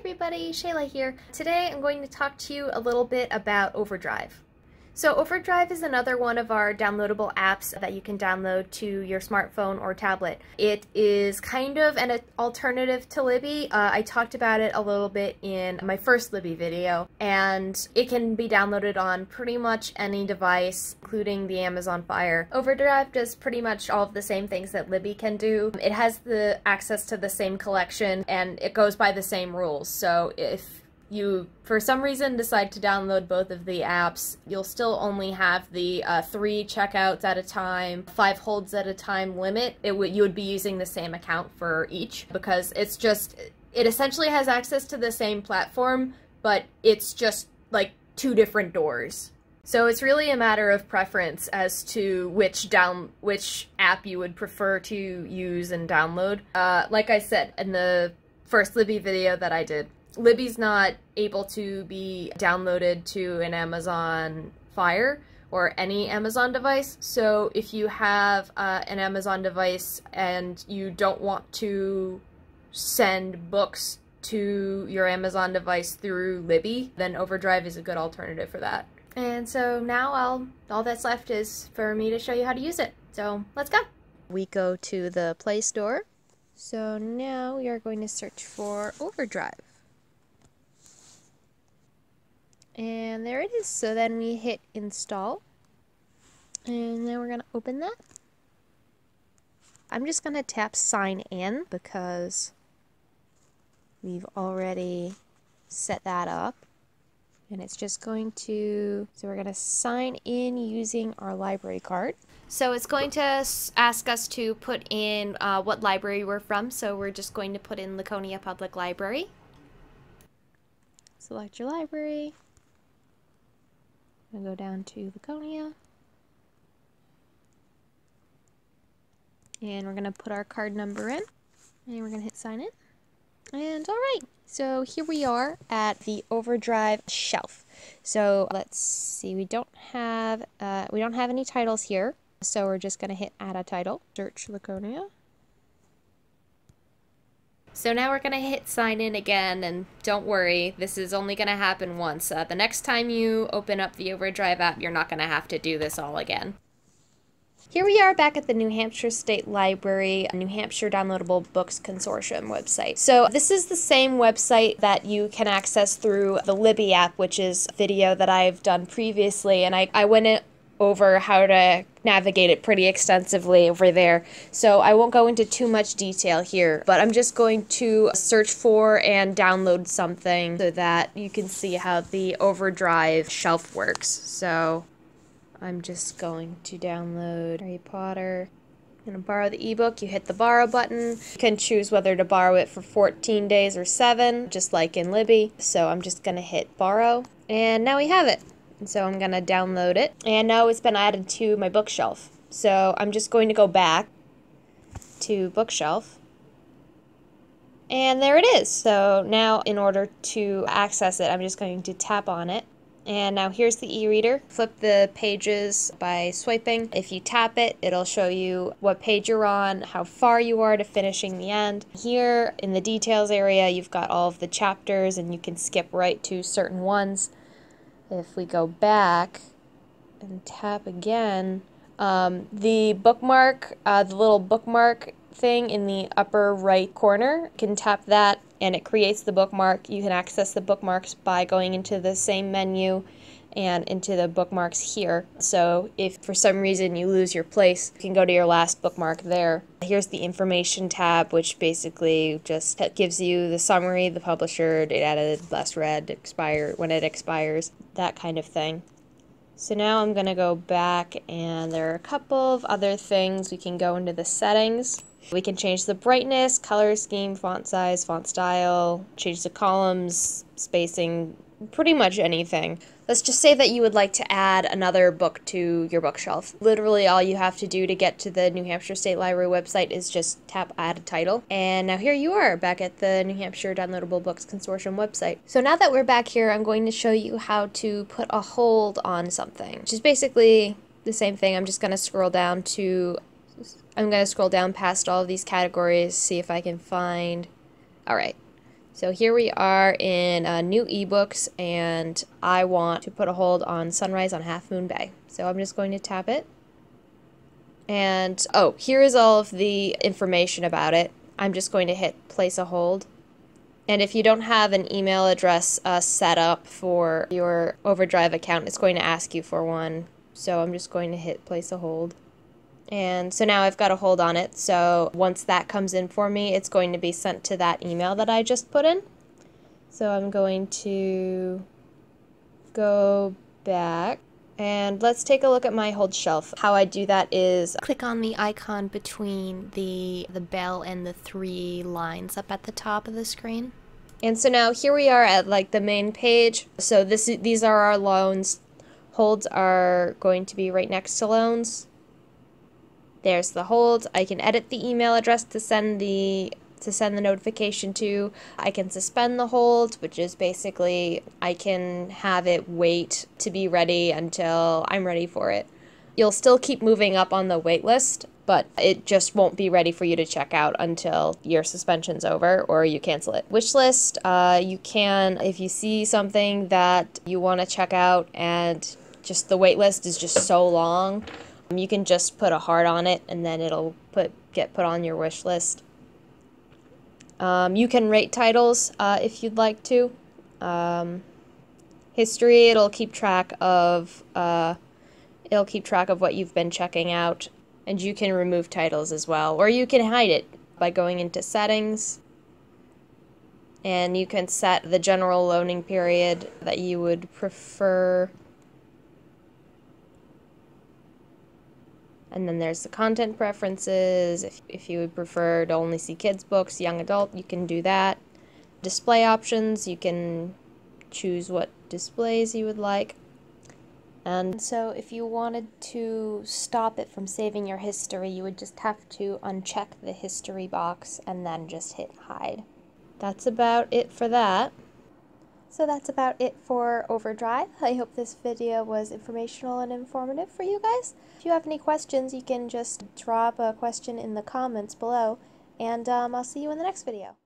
everybody, Shayla here. Today I'm going to talk to you a little bit about Overdrive. So Overdrive is another one of our downloadable apps that you can download to your smartphone or tablet. It is kind of an alternative to Libby. I talked about it a little bit in my first Libby video, and it can be downloaded on pretty much any device, including the Amazon Fire. Overdrive does pretty much all of the same things that Libby can do. It has the access to the same collection, and it goes by the same rules. So if you, for some reason, decide to download both of the apps, you'll still only have the 3 checkouts at a time, 5 holds at a time limit. You would be using the same account for each, because it essentially has access to the same platform, but it's just like 2 different doors. So it's really a matter of preference as to which app you would prefer to use and download. Like I said in the first Libby video that I did, Libby's not able to be downloaded to an Amazon Fire or any Amazon device, so if you have an Amazon device and you don't want to send books to your Amazon device through Libby, then Overdrive is a good alternative for that. And so now all that's left is for me to show you how to use it. So let's go! We go to the Play Store. So now we are going to search for Overdrive. And there it is. So then we hit install, and then we're going to open that. I'm just going to tap sign in because we've already set that up, and it's just going to, so we're going to sign in using our library card. So it's going to ask us to put in what library we're from, so we're just going to put in Laconia Public Library. Select your library. Go down to Laconia, and we're going to put our card number in, and we're going to hit sign in. And alright, so here we are at the Overdrive Shelf. So let's see, we don't have any titles here, so we're just going to hit add a title, search Laconia. So now we're going to hit sign in again, and don't worry, this is only going to happen once. The next time you open up the Overdrive app, you're not going to have to do this all again. Here we are back at the New Hampshire State Library, New Hampshire Downloadable Books Consortium website. So this is the same website that you can access through the Libby app, which is a video that I've done previously, and I went over how to navigate it pretty extensively over there. So I won't go into too much detail here, but I'm just going to search for and download something so that you can see how the Overdrive Shelf works. So I'm just going to download Harry Potter. I'm going to borrow the ebook. You hit the borrow button. You can choose whether to borrow it for 14 days or 7, just like in Libby. So I'm just going to hit borrow, and now we have it. So I'm going to download it, and now it's been added to my bookshelf. So I'm just going to go back to bookshelf, and there it is. So now in order to access it, I'm just going to tap on it, and now here's the e-reader. Flip the pages by swiping. If you tap it, it'll show you what page you're on, how far you are to finishing the end. Here in the details area, you've got all of the chapters, and you can skip right to certain ones. If we go back and tap again, the bookmark, the little bookmark thing in the upper right corner, you can tap that and it creates the bookmark. You can access the bookmarks by going into the same menu and into the bookmarks here. So if for some reason you lose your place, you can go to your last bookmark there. Here's the information tab, which basically just gives you the summary, the publisher, date added, last read, expired, when it expires, that kind of thing. So now I'm going to go back, and there are a couple of other things. We can go into the settings. We can change the brightness, color scheme, font size, font style, change the columns, spacing, pretty much anything. Let's just say that you would like to add another book to your bookshelf. Literally all you have to do to get to the New Hampshire State Library website is just tap add a title. And now here you are back at the New Hampshire Downloadable Books Consortium website. So now that we're back here, I'm going to show you how to put a hold on something, which is basically the same thing. I'm just going to scroll down past all of these categories, see if I can find, alright. So here we are in new ebooks, and I want to put a hold on Sunrise on Half Moon Bay. So I'm just going to tap it. And, oh, here is all of the information about it. I'm just going to hit place a hold. And if you don't have an email address set up for your Overdrive account, it's going to ask you for one. So I'm just going to hit place a hold. And so now I've got a hold on it, so once that comes in for me, it's going to be sent to that email that I just put in. So I'm going to go back, and let's take a look at my hold shelf. How I do that is click on the icon between the bell and the 3 lines up at the top of the screen. And so now here we are at like the main page. So these are our loans. Holds are going to be right next to loans. There's the hold. I can edit the email address to send the notification to. I can suspend the hold, which is basically I can have it wait to be ready until I'm ready for it. You'll still keep moving up on the wait list, but it just won't be ready for you to check out until your suspension's over or you cancel it. Wish list, you can, if you see something that you want to check out and just the wait list is just so long, you can just put a heart on it and then it'll get put on your wish list. You can rate titles if you'd like to. History, it'll keep track of what you've been checking out, and you can remove titles as well, or you can hide it by going into settings, and you can set the general loaning period that you would prefer. And then there's the content preferences. If you would prefer to only see kids' books, young adult, you can do that. Display options, you can choose what displays you would like. And so if you wanted to stop it from saving your history, you would just have to uncheck the history box and then just hit hide. That's about it for that. So that's about it for Overdrive. I hope this video was informational and informative for you guys. If you have any questions, you can just drop a question in the comments below, and I'll see you in the next video.